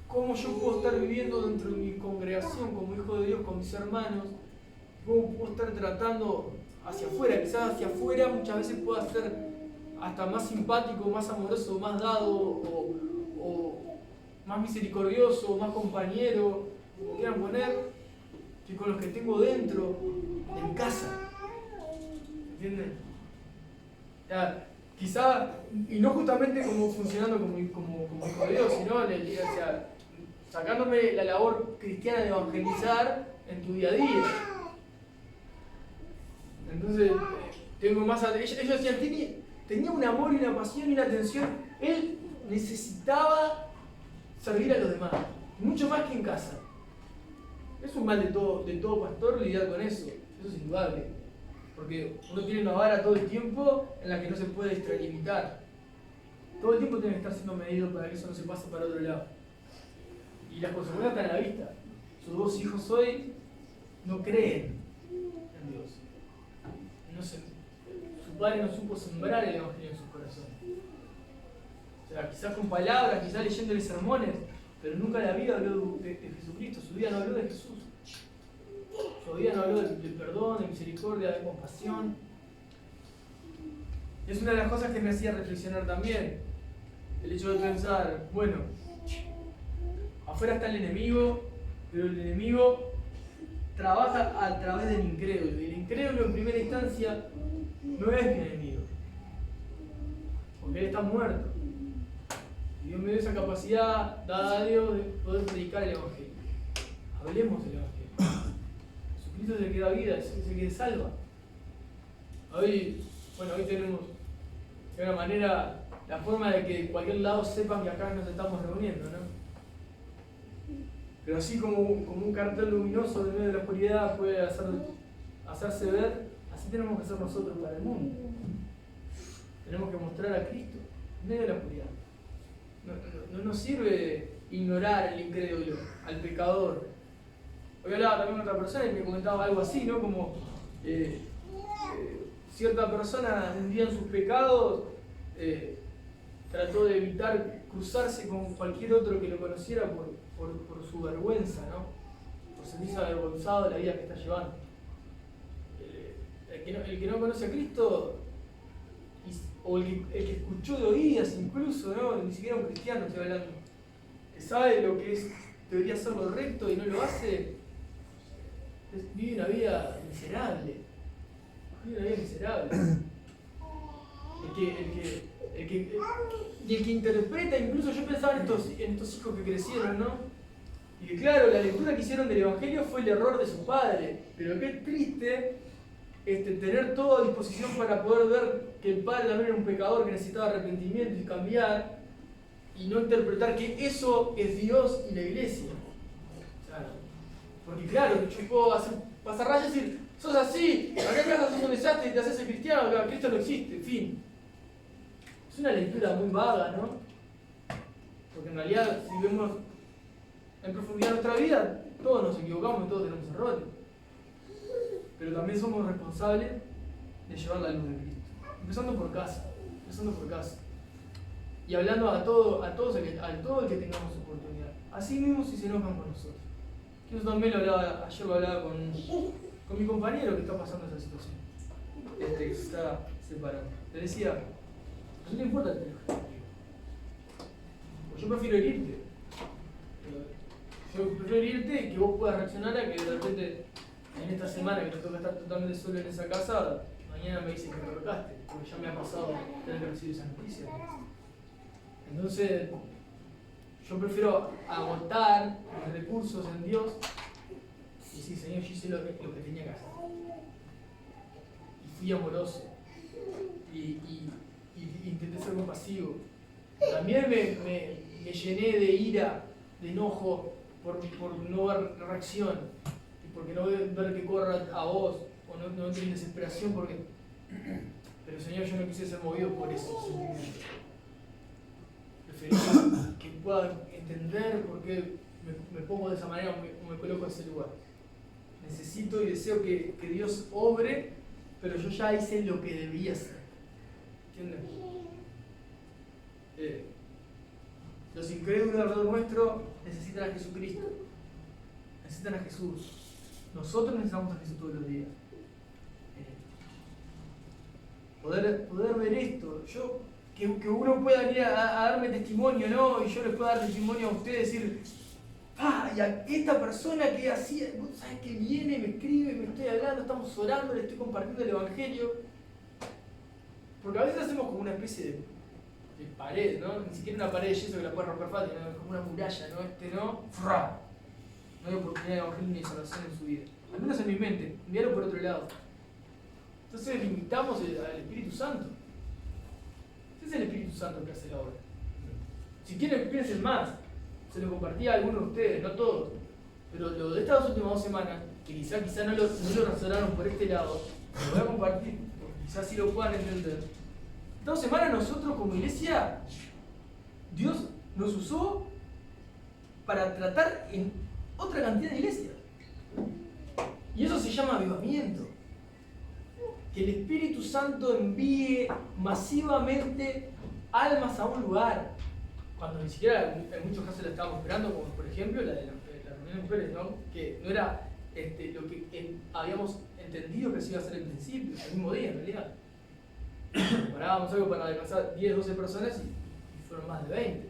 cómo yo puedo estar viviendo dentro de mi congregación como hijo de Dios, con mis hermanos, cómo puedo estar tratando hacia afuera. Quizás hacia afuera muchas veces pueda ser hasta más simpático, más amoroso, más dado, o más misericordioso, más compañero, como quieran poner, que con los que tengo dentro de mi casa. ¿Entienden? Quizá, y no justamente como funcionando como hijo de Dios, sino sacándome la labor cristiana de evangelizar en tu día a día. Entonces, tengo más. Ellos decían, tenía un amor y una pasión y una atención. Él necesitaba servir a los demás, mucho más que en casa. Es un mal de todo pastor lidiar con eso es indudable. Porque uno tiene una vara todo el tiempo en la que no se puede extralimitar. Todo el tiempo tiene que estar siendo medido para que eso no se pase para otro lado. Y las consecuencias están a la vista. Sus 2 hijos hoy no creen en Dios. Su padre no supo sembrar el Evangelio en sus corazones. O sea, quizás con palabras, quizás leyéndole sermones, pero nunca la vida habló de Jesucristo, su vida no habló de Jesús. Su vida no habló del perdón, de misericordia, de compasión. Y es una de las cosas que me hacía reflexionar también. El hecho de pensar, bueno, afuera está el enemigo, pero el enemigo trabaja a través del incrédulo. Y el incrédulo en primera instancia no es mi enemigo, porque él está muerto. Y Dios me dio esa capacidad, dada a Dios, de poder predicar el Evangelio. Hablemos del Evangelio. Jesucristo es el que da vida, es el que salva. Hoy tenemos de una manera la forma de que de cualquier lado sepan que acá nos estamos reuniendo, ¿no? Pero así como un cartel luminoso en medio de la oscuridad puede hacerse ver, así tenemos que hacer nosotros para el mundo. Tenemos que mostrar a Cristo en medio de la oscuridad. No nos sirve ignorar al incrédulo, al pecador. Hoy hablaba también con otra persona y me comentaba algo así, ¿no? Como cierta persona un día en sus pecados trató de evitar cruzarse con cualquier otro que lo conociera por su vergüenza, ¿no? Por sentirse avergonzado de la vida que está llevando. El que no conoce a Cristo, o el que escuchó de oídas incluso, ¿no? Ni siquiera un cristiano estoy hablando, que sabe lo que debería ser lo recto y no lo hace, vive una vida miserable. Vive una vida miserable. Y el que interpreta, incluso yo pensaba en estos hijos que crecieron, ¿no? Y que claro, la lectura que hicieron del Evangelio fue el error de su padre, pero qué triste tener todo a disposición para poder ver que el padre también era un pecador que necesitaba arrepentimiento y cambiar, y no interpretar que eso es Dios y la iglesia. Claro. Porque claro, yo puedo pasar rayas y decir, sos así, acá en casa sos un desastre y te haces el cristiano, acá Cristo no existe, fin. Es una lectura muy vaga, ¿no? Porque en realidad, si vemos en profundidad nuestra vida, todos nos equivocamos y todos tenemos errores. Pero también somos responsables de llevar la luz de Cristo. Empezando por casa. Y hablando a todo el que tengamos oportunidad. Así mismo si se enojan con nosotros. Yo también ayer lo hablaba con mi compañero que está pasando esa situación. Que se está separando. Le decía, a mí no importa el teléfono. Yo prefiero herirte. Yo prefiero herirte y que vos puedas reaccionar a que de repente en esta semana que te toca estar totalmente solo en esa casa, mañana me dicen que me tocaste, porque ya me ha pasado tener que recibir esa noticia. Entonces, yo prefiero agotar mis recursos en Dios y decir, Señor, yo hice lo que tenía que hacer. Y fui amoroso. Y intenté ser compasivo. También me llené de ira, de enojo por no ver reacción. Porque no ver que corra a vos, o no entrar en desesperación, pero Señor, yo no quise ser movido por esos sentimientos. Preferí que pueda entender por qué me pongo de esa manera o me coloco en ese lugar. Necesito y deseo que Dios obre, pero yo ya hice lo que debía hacer. ¿Entienden? Los incrédulos alrededor nuestro necesitan a Jesucristo, necesitan a Jesús. Nosotros necesitamos a Jesús todos los días. Poder ver esto, que uno pueda ir a darme testimonio, ¿no? Y yo les pueda dar testimonio a ustedes, decir, y a esta persona que hacía, vos sabés que viene, me escribe, me estoy hablando, estamos orando, le estoy compartiendo el Evangelio. Porque a veces hacemos como una especie de pared, ¿no? Ni siquiera una pared de yeso que la puede romper fácil, ¿no? Como una muralla, ¿no? No hay oportunidad de evangelio ni de salvación en su vida. Al menos en mi mente, enviarlo por otro lado. Entonces limitamos al Espíritu Santo. Es el Espíritu Santo que hace la obra. Si quieren, piensen más. Se lo compartí a algunos de ustedes, no todos. Pero lo de estas 2 últimas semanas, que quizá no lo razonaron por este lado, lo voy a compartir, porque quizás sí lo puedan entender. Estas 2 semanas nosotros como iglesia, Dios nos usó para tratar en otra cantidad de iglesias. Y eso se llama avivamiento. Que el Espíritu Santo envíe masivamente almas a un lugar. cuando ni siquiera en muchos casos la estábamos esperando, como por ejemplo la de la reunión de mujeres, ¿no? Que no era lo que habíamos entendido que se iba a hacer al principio, el mismo día en realidad. Parábamos algo para alcanzar 10, 12 personas y fueron más de 20.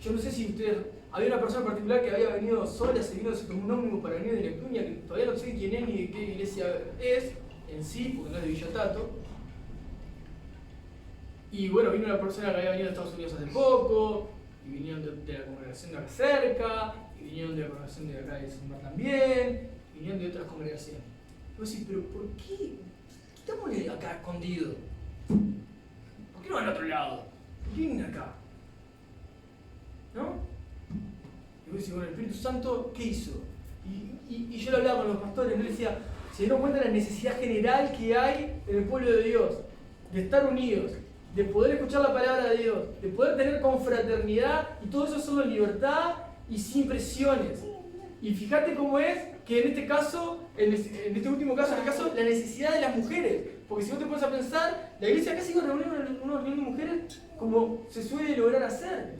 Yo no sé si ustedes... Había una persona en particular que había venido sola, se tomó un ómnibus para venir de Neptunia, que todavía no sé quién es ni de qué iglesia es en sí, porque no es de Villatato. Y bueno, vino una persona que había venido de Estados Unidos hace poco, y vinieron de la congregación de acá cerca, y vinieron de la congregación de acá de San Mar también, y vinieron de otras congregaciones. Y vos decís, pero ¿por qué estamos acá escondidos? ¿Por qué no van al otro lado? ¿Por qué vienen acá? ¿No? Y vos decís, bueno, el Espíritu Santo, ¿qué hizo? Y yo lo hablaba con los pastores, ¿no? Les decía, se dieron cuenta de la necesidad general que hay en el pueblo de Dios, de estar unidos, de poder escuchar la palabra de Dios, de poder tener confraternidad, y todo eso solo en libertad y sin presiones. Y fíjate cómo es que en este caso, en este último caso, la necesidad de las mujeres. Porque si vos te pones a pensar, la iglesia acá sigue reuniendo una reunión de mujeres como se suele lograr hacer.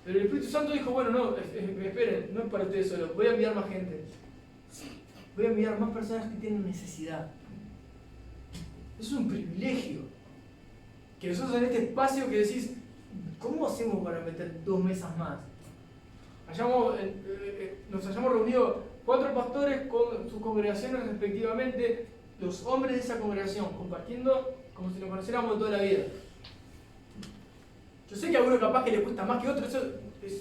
Pero el Espíritu Santo dijo, bueno, no, esperen, no es para ustedes solo, voy a enviar más gente. Voy a enviar más personas que tienen necesidad. Eso es un privilegio. Que nosotros en este espacio que decís, ¿cómo hacemos para meter 2 mesas más? Nos hayamos reunido 4 pastores con sus congregaciones respectivamente, los hombres de esa congregación, compartiendo como si nos conociéramos de toda la vida. Yo sé que a uno capaz que le cuesta más que a otro, eso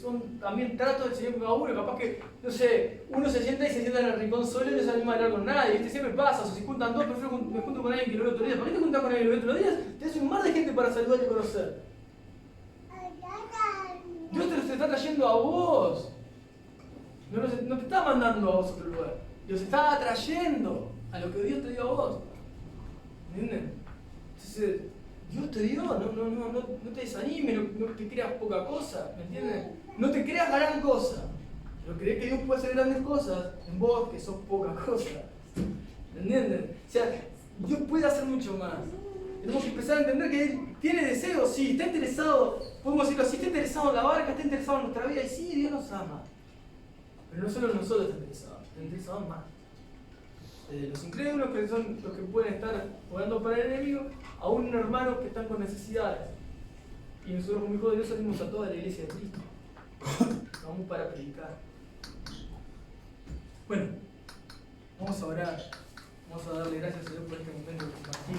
son también tratos de enseñar a uno, capaz que, no sé, uno se sienta en el rincón solo y no se anima a hablar con nadie, ¿viste? Siempre pasa, o si juntan 2, prefiero me junto con alguien que lo veo todos los días. ¿Para qué te juntas con alguien que lo veo todos los días? Te hace un mar de gente para saludar y conocer. Dios te está trayendo a vos. No te está mandando a vos a otro lugar. Dios te está atrayendo a lo que Dios te dio a vos. ¿Entienden? Entonces, Dios te dio, no te desanimes, no te creas poca cosa, ¿me entiendes? No te creas gran cosa, pero crees que Dios puede hacer grandes cosas en vos que sos poca cosa, ¿me entienden? O sea, Dios puede hacer mucho más. Tenemos que empezar a entender que Él tiene deseos, sí, está interesado, podemos decirlo así, está interesado en la barca, está interesado en nuestra vida, y sí, Dios nos ama. Pero no solo en nosotros está interesado en más. Los incrédulos, que son los que pueden estar orando para el enemigo, aún hermanos que están con necesidades. Y nosotros como hijos de Dios salimos a toda la iglesia de Cristo. Vamos para predicar. Bueno, vamos a orar. Vamos a darle gracias a Dios por este momento de compartir.